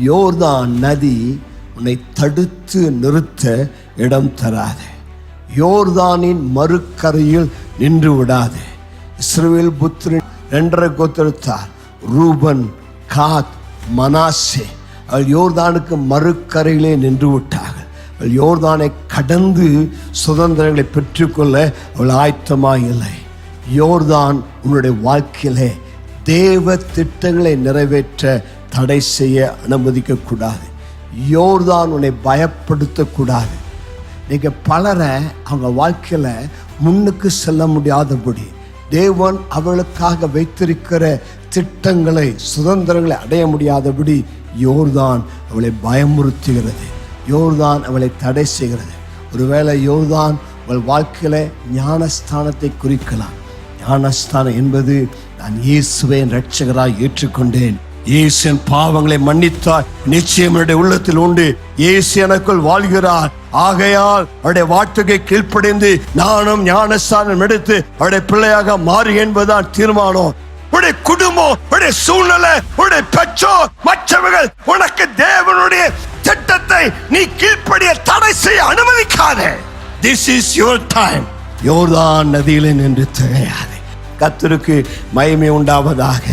யோர்தான் நதி உன்னை தடுத்து நிறுத்த இடம் தராது. யோர்தானின் மறுக்கரையில் நின்று விடாது. இஸ்ரவேல் புத்திரன் 2.5 கோத்திரத்தார் ரூபன், காத், மனாசே அவள் யோர்தானுக்கு மறுக்கரையிலே நின்று விட்டார்கள். அவள் யோர்தானை கடந்து சுதந்திரங்களை பெற்றுக்கொள்ள அவள் ஆயத்தமாக இல்லை. யோர்தான் உன்னுடைய வாழ்க்கையிலே தேவ திட்டங்களை நிறைவேற்ற தடை செய்ய அனுமதிக்க கூடாது. யோர்தான் உன்னை பயப்படுத்தக்கூடாது. நீங்கள் பலரை அவங்க வாழ்க்கையில் முன்னுக்கு செல்ல முடியாதபடி தேவன் அவளுக்காக வைத்திருக்கிற திட்டங்களை, சுதந்திரங்களை அடைய முடியாதபடி யோர்தான் அவளை பயமுறுத்துகிறது. யோர்தான் அவளை தடை செய்கிறது. ஒருவேளை யோர்தான் அவள் வாழ்க்கையில் ஞானஸ்தானத்தை குறிக்கலாம். ஞானஸ்தானம் என்பது நான் இயேசுவை இரட்சகராய் ஏற்றுக்கொண்டேன், இயேசு என் பாவங்களை மன்னித்தார், நிச்சயம் என்னுடைய உள்ளத்தில் உண்டு, இயேசு எனக்குள் வாழ்கிறார், ஆகையால் அவருடைய வார்த்தைக்கு கீழ்ப்படிந்து நானும் ஞானஸ்தானம் எடுத்து அவருடைய பிள்ளையாக மாறு என்பதுதான் தீர்மானம். உடைய குடும்பம், உடைய சூழ்நிலை, உடைய பெற்றோர், மற்றவர்கள் உனக்கு தேவனுடைய திட்டத்தை நீ கீழ்ப்படிய தடை செய்ய அனுமதிக்காதே. This is your time. யோர்தான் நதியிலே நின்று திகையாதே. கர்த்தருக்கு மகிமை உண்டாவதாக.